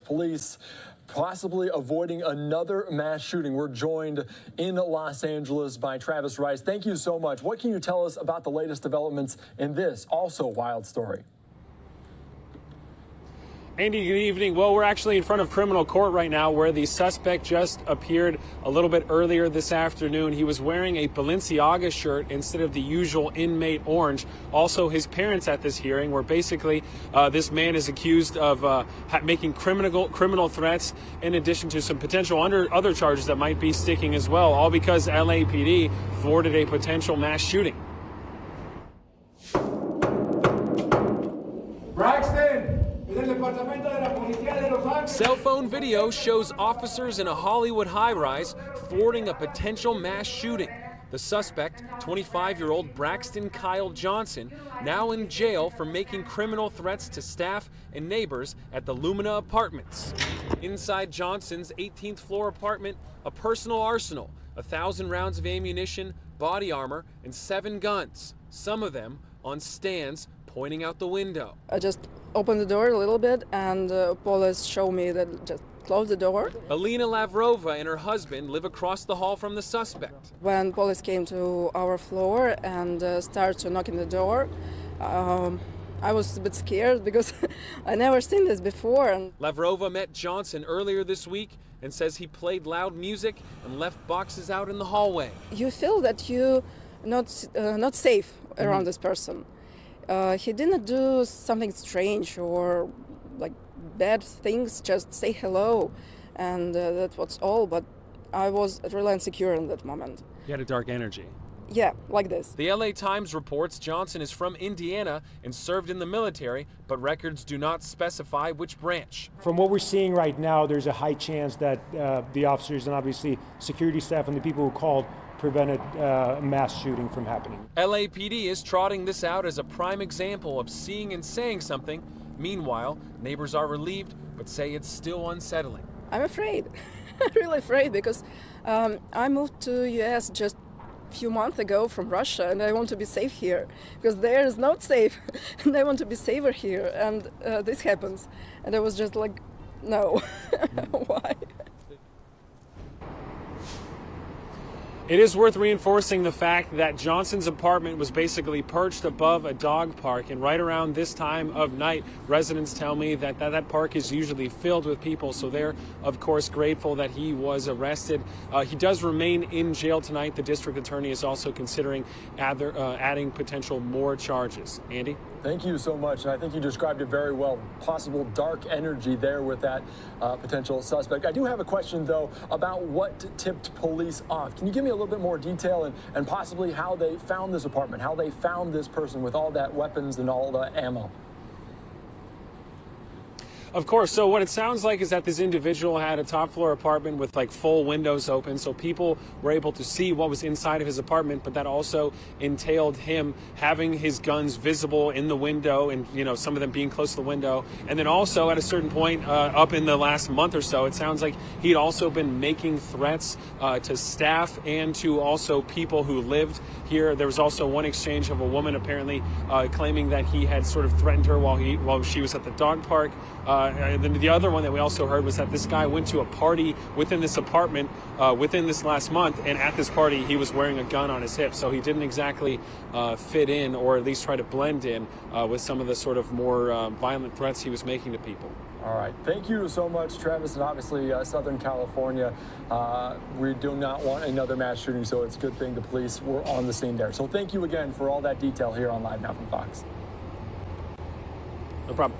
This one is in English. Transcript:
police possibly avoiding another mass shooting. We're joined in Los Angeles by Travis Rice. Thank you so much. What can you tell us about the latest developments in this also wild story? Andy, good evening. Well, we're actually in front of criminal court right now where the suspect just appeared a little bit earlier this afternoon. He was wearing a Balenciaga shirt instead of the usual inmate orange. Also, his parents at this hearing where basically this man is accused of making criminal threats in addition to some potential other charges that might be sticking as well, all because LAPD thwarted a potential mass shooting. Braxton! Cell phone video shows officers in a Hollywood high-rise thwarting a potential mass shooting. The suspect, 25-year-old Braxton Johnson, now in jail for making criminal threats to staff and neighbors at the Lumina Apartments. Inside Johnson's 18th floor apartment, a personal arsenal, 1,000 rounds of ammunition, body armor, and 7 guns, some of them on stands pointing out the window. I just opened the door a little bit and police showed me that just close the door. Alina Lavrova and her husband live across the hall from the suspect. When police came to our floor and started knocking the door, I was a bit scared because I never seen this before. Lavrova met Johnson earlier this week and says he played loud music and left boxes out in the hallway. You feel that you're not safe around this person. He didn't do something strange or like bad things, just say hello, and that was all, but I was really insecure in that moment. He had a dark energy. Yeah, like this. The LA Times reports Johnson is from Indiana and served in the military, but records do not specify which branch. From what we're seeing right now, there's a high chance that the officers and obviously security staff and the people who called prevented a mass shooting from happening. LAPD is trotting this out as a prime example of seeing and saying something. Meanwhile, neighbors are relieved, but say it's still unsettling. I'm afraid. I'm really afraid because I moved to US just a few months ago from Russia, and I want to be safe here because there is not safe, and I want to be safer here, and this happens. And I was just like, no, why? It is worth reinforcing the fact that Johnson's apartment was basically perched above a dog park, and right around this time of night, residents tell me that that park is usually filled with people, so they're, of course, grateful that he was arrested. He does remain in jail tonight. The district attorney is also considering adding potential more charges. Andy? Thank you so much. And I think you described it very well. Possible dark energy there with that potential suspect. I do have a question, though, about what tipped police off. Can you give me a little bit more detail and possibly how they found this apartment, how they found this person with all that weapons and all the ammo? Of course. So what it sounds like is that this individual had a top floor apartment with like full windows open, so people were able to see what was inside of his apartment, but that also entailed him having his guns visible in the window and, you know, some of them being close to the window. And then also at a certain point up in the last month or so, it sounds like he'd also been making threats to staff and to also people who lived here. There was also one exchange of a woman apparently claiming that he had sort of threatened her while she was at the dog park. And then the other one that we also heard was that this guy went to a party within this apartment within this last month, and at this party he was wearing a gun on his hip, so he didn't exactly fit in, or at least try to blend in with some of the sort of more violent threats he was making to people. All right. Thank you so much, Travis. And obviously, Southern California, we do not want another mass shooting, so it's a good thing the police were on the scene there. So thank you again for all that detail here on Live Now from Fox. No problem.